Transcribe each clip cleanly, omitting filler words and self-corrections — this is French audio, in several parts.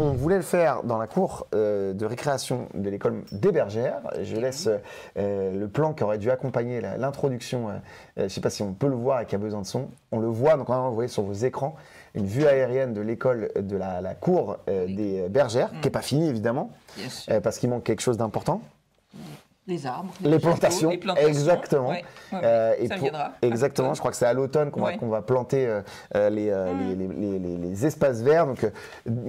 on voulait le faire dans la cour de récréation de l'école des Bergères. Je laisse le plan qui aurait dû accompagner l'introduction. Je ne sais pas si on peut le voir et qu'il y a besoin de son. On le voit, donc vous voyez sur vos écrans, une vue aérienne de l'école de la cour des Bergères, qui n'est pas finie évidemment, parce qu'il manque quelque chose d'important. Les arbres, les plantations, exactement. Ouais, ça viendra. Exactement, je crois que c'est à l'automne qu'on va planter les espaces verts. Donc,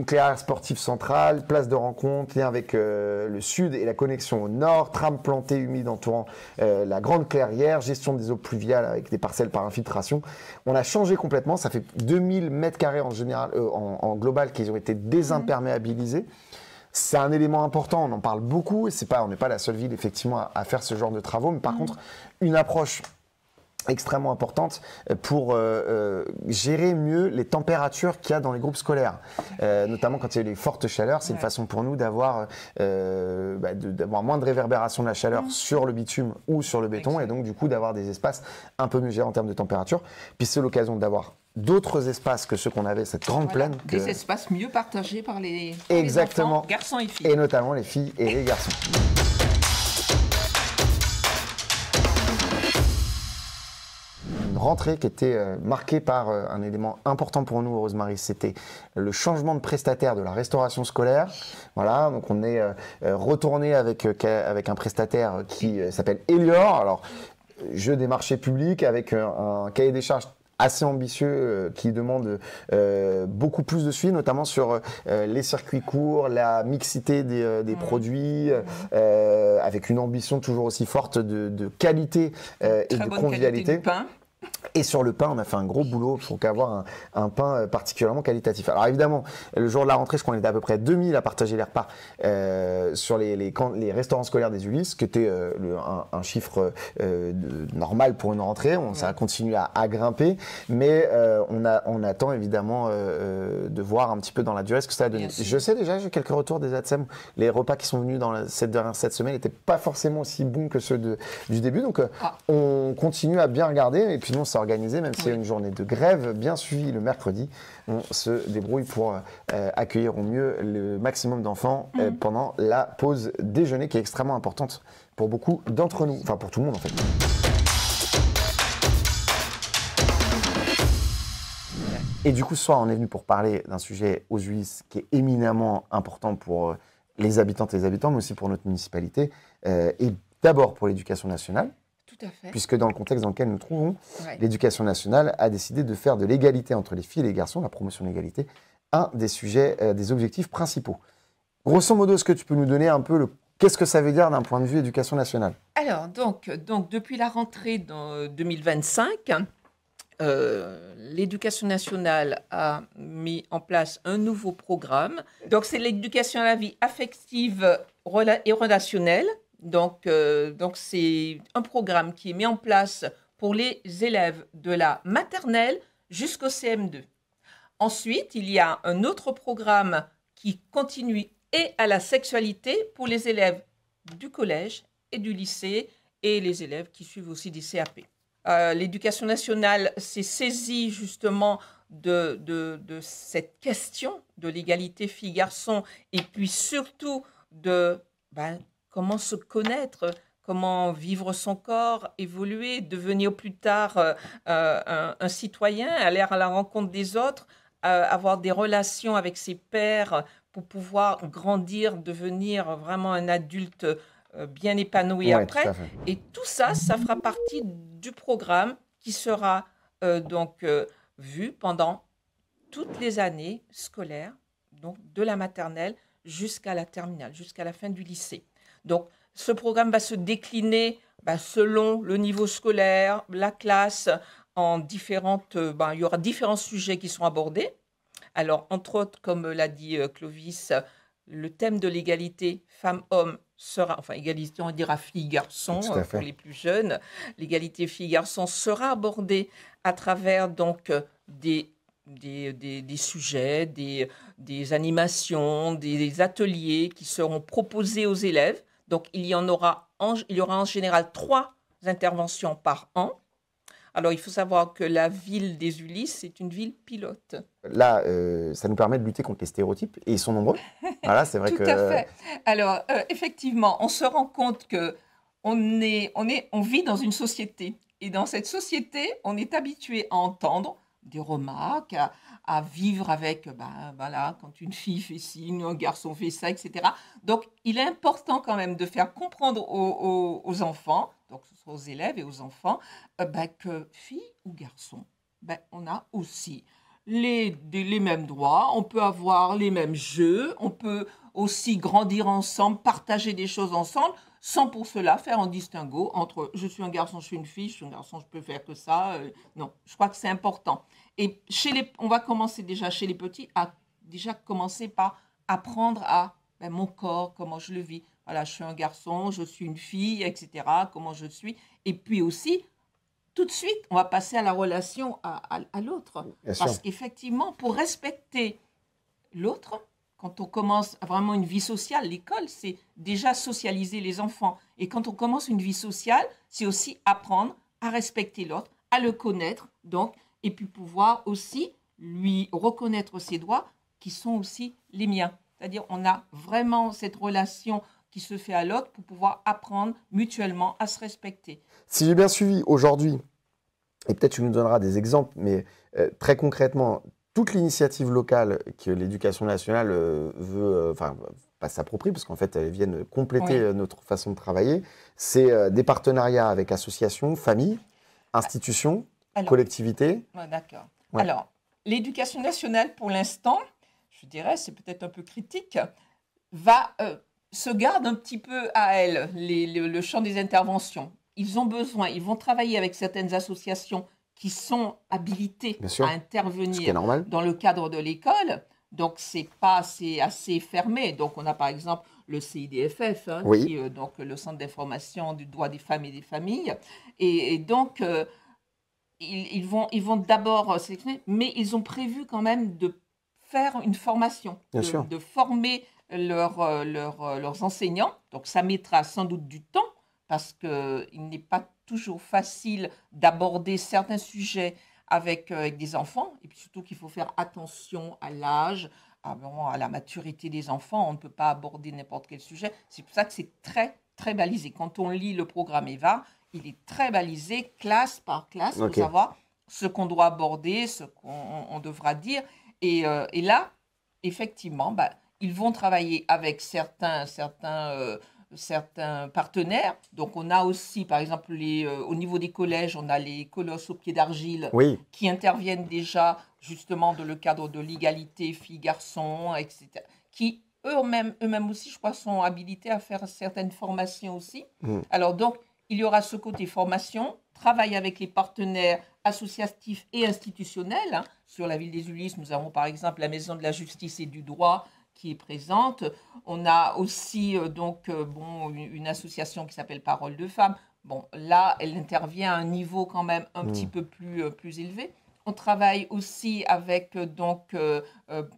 clairière sportive centrale, place de rencontre, lien avec le sud et la connexion au nord, trame plantée humide entourant la grande clairière, gestion des eaux pluviales avec des parcelles par infiltration. On a changé complètement, ça fait 2000 mètres carrés en général, en global, qui ont été désimperméabilisés. C'est un élément important, on en parle beaucoup, et on n'est pas la seule ville effectivement à faire ce genre de travaux, mais par contre, une approche extrêmement importante pour gérer mieux les températures qu'il y a dans les groupes scolaires. Notamment quand il y a les fortes chaleurs, c'est une façon pour nous d'avoir moins de réverbération de la chaleur sur le bitume ou sur le béton, et donc du coup d'avoir des espaces un peu mieux gérés en termes de température. Puis c'est l'occasion d'avoir d'autres espaces que ceux qu'on avait, cette grande plaine. Des espaces mieux partagés par les enfants, garçons et filles. Et notamment les filles et les garçons. Une rentrée qui était marquée par un élément important pour nous, Rosemary, c'était le changement de prestataire de la restauration scolaire. Voilà, donc on est retourné avec un prestataire qui s'appelle Elior. Alors, jeu des marchés publics avec un cahier des charges assez ambitieux qui demande beaucoup plus de suivi, notamment sur les circuits courts, la mixité des produits, avec une ambition toujours aussi forte de qualité et de convivialité. Et sur le pain, on a fait un gros boulot pour avoir un pain particulièrement qualitatif. Alors évidemment, le jour de la rentrée, je crois qu'on était à peu près 2000 à partager les repas sur les restaurants scolaires des Ulysses, qui était un chiffre normal pour une rentrée. Ça a continué à grimper, mais on attend évidemment de voir un petit peu dans la durée ce que ça a donné. Je sais déjà, j'ai quelques retours des ATSEM. Les repas qui sont venus dans cette semaine n'étaient pas forcément aussi bons que ceux du début, donc on continue à bien regarder, et puis nous on s'est organisé, même s'il y a une journée de grève bien suivie le mercredi, on se débrouille pour accueillir au mieux le maximum d'enfants pendant la pause déjeuner, qui est extrêmement importante pour beaucoup d'entre nous, enfin pour tout le monde en fait. Et du coup, ce soir, on est venu pour parler d'un sujet aux Ulysses qui est éminemment important pour les habitantes et les habitants, mais aussi pour notre municipalité, et d'abord pour l'éducation nationale. Tout à fait. Puisque dans le contexte dans lequel nous nous trouvons, l'éducation nationale a décidé de faire de l'égalité entre les filles et les garçons, la promotion de l'égalité, un des sujets, des objectifs principaux. Grosso modo, est-ce que tu peux nous donner un peu qu'est-ce que ça veut dire d'un point de vue éducation nationale? Alors, donc depuis la rentrée dans 2025, l'éducation nationale a mis en place un nouveau programme. Donc, c'est l'éducation à la vie affective et relationnelle. Donc c'est un programme qui est mis en place pour les élèves de la maternelle jusqu'au CM2. Ensuite, il y a un autre programme qui continue et à la sexualité pour les élèves du collège et du lycée et les élèves qui suivent aussi des CAP. L'éducation nationale s'est saisie justement de cette question de l'égalité filles-garçons et puis surtout de comment se connaître, comment vivre son corps, évoluer, devenir plus tard un citoyen, aller à la rencontre des autres, avoir des relations avec ses pairs pour pouvoir grandir, devenir vraiment un adulte bien épanoui après. Et tout ça, ça fera partie du programme qui sera vu pendant toutes les années scolaires, donc de la maternelle jusqu'à la terminale, jusqu'à la fin du lycée. Donc, ce programme va se décliner selon le niveau scolaire, la classe, en différentes... il y aura différents sujets qui sont abordés. Alors, entre autres, comme l'a dit Clovis, le thème de l'égalité femmes-hommes sera... Enfin, égalité, on dira filles-garçons pour les plus jeunes. L'égalité filles-garçons sera abordée à travers donc des sujets, des animations, des ateliers qui seront proposés aux élèves. Donc, il y aura en général 3 interventions par an, Alors, il faut savoir que la ville des Ulysses, c'est une ville pilote. Là, ça nous permet de lutter contre les stéréotypes, et ils sont nombreux. Voilà, c'est vrai Tout que... à fait. Alors, effectivement, on se rend compte que on vit dans une société. Et dans cette société, on est habitué à entendre des remarques, à vivre avec, ben, voilà, quand une fille fait ci, un garçon fait ça, etc. Donc, il est important quand même de faire comprendre aux enfants, donc que ce soit aux élèves et aux enfants, ben, que fille ou garçon, ben, on a aussi les mêmes droits, on peut avoir les mêmes jeux, on peut aussi grandir ensemble, partager des choses ensemble, sans pour cela faire un distinguo entre je suis un garçon, je suis une fille, je suis un garçon, je peux faire que ça. Non, je crois que c'est important. Et on va commencer déjà chez les petits à déjà commencer par apprendre à ben, mon corps, comment je le vis. Voilà, je suis un garçon, je suis une fille, etc. Comment je suis. Et puis aussi, tout de suite, on va passer à la relation à l'autre. Parce qu'effectivement, pour respecter l'autre, quand on commence vraiment une vie sociale, l'école, c'est déjà socialiser les enfants. Et quand on commence une vie sociale, c'est aussi apprendre à respecter l'autre, à le connaître, donc, et puis pouvoir aussi lui reconnaître ses droits qui sont aussi les miens. C'est-à-dire, on a vraiment cette relation qui se fait à l'autre pour pouvoir apprendre mutuellement à se respecter. Si j'ai bien suivi aujourd'hui, et peut-être tu nous donneras des exemples, mais très concrètement, toute l'initiative locale que l'éducation nationale veut, enfin, pas s'approprier, parce qu'en fait, elles viennent compléter notre façon de travailler, c'est des partenariats avec associations, familles, institutions, collectivités. D'accord. Ouais. Alors, l'éducation nationale, pour l'instant, je dirais, c'est peut-être un peu critique, se garde un petit peu à elle, le champ des interventions. Ils ont besoin, ils vont travailler avec certaines associations qui sont habilitées à intervenir dans le cadre de l'école. Donc, c'est assez fermé. Donc, on a par exemple le CIDFF, hein, qui est donc le Centre d'information du droit des femmes et des familles. Et donc, ils vont d'abord sélectionner, mais ils ont prévu quand même de faire une formation, de former leurs enseignants. Donc, ça mettra sans doute du temps, parce qu'il n'est pas toujours facile d'aborder certains sujets avec des enfants, et puis surtout qu'il faut faire attention à l'âge, à la maturité des enfants. On ne peut pas aborder n'importe quel sujet. C'est pour ça que c'est très, très balisé. Quand on lit le programme EVA, il est très balisé, classe par classe, pour savoir ce qu'on doit aborder, ce qu'on devra dire. Et là, effectivement, ils vont travailler avec certains partenaires. Donc, on a aussi, par exemple, au niveau des collèges, on a les colosses au pied d'argile qui interviennent déjà justement dans le cadre de l'égalité filles-garçons, etc. Qui eux-mêmes aussi, je crois, sont habilités à faire certaines formations aussi. Alors, donc, il y aura ce côté formation, travail avec les partenaires associatifs et institutionnels. Hein. Sur la ville des Ulysses, nous avons par exemple la Maison de la Justice et du Droit qui est présente. On a aussi une association qui s'appelle Parole de Femmes. Bon, là, elle intervient à un niveau quand même un petit peu plus élevé. On travaille aussi avec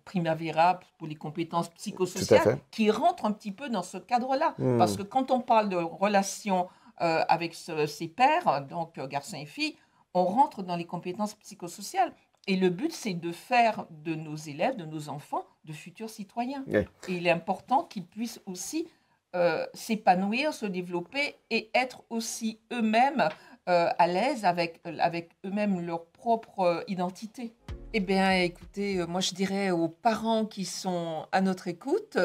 Primavera pour les compétences psychosociales qui rentrent un petit peu dans ce cadre-là. Parce que quand on parle de relations avec ses pairs, donc garçons et filles, on rentre dans les compétences psychosociales. Et le but, c'est de faire de nos élèves, de nos enfants, de futurs citoyens. Et il est important qu'ils puissent aussi s'épanouir, se développer et être aussi eux-mêmes à l'aise avec eux-mêmes leur propre identité. Eh bien, écoutez, moi je dirais aux parents qui sont à notre écoute,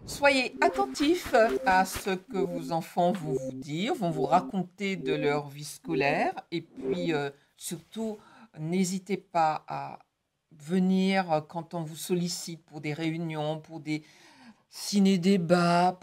soyez attentifs à ce que vos enfants vont vous dire, vont vous raconter de leur vie scolaire. Et puis, surtout, n'hésitez pas à venir quand on vous sollicite pour des réunions, pour des ciné-débats,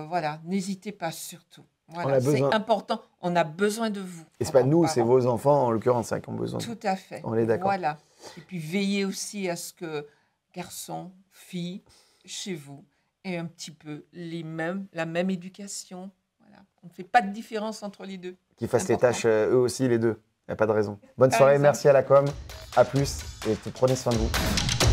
voilà, n'hésitez pas surtout. Voilà, c'est important, on a besoin de vous. Et ce n'est pas nous, c'est vos enfants en l'occurrence qui ont besoin. Tout à fait. On est d'accord. Voilà. Et puis veillez aussi à ce que garçons, filles, chez vous, aient un petit peu la même éducation. Voilà. On ne fait pas de différence entre les deux. Qu'ils fassent les tâches eux aussi, les deux. Il n'y a pas de raison. Bonne soirée, merci à la com. À plus et prenez soin de vous.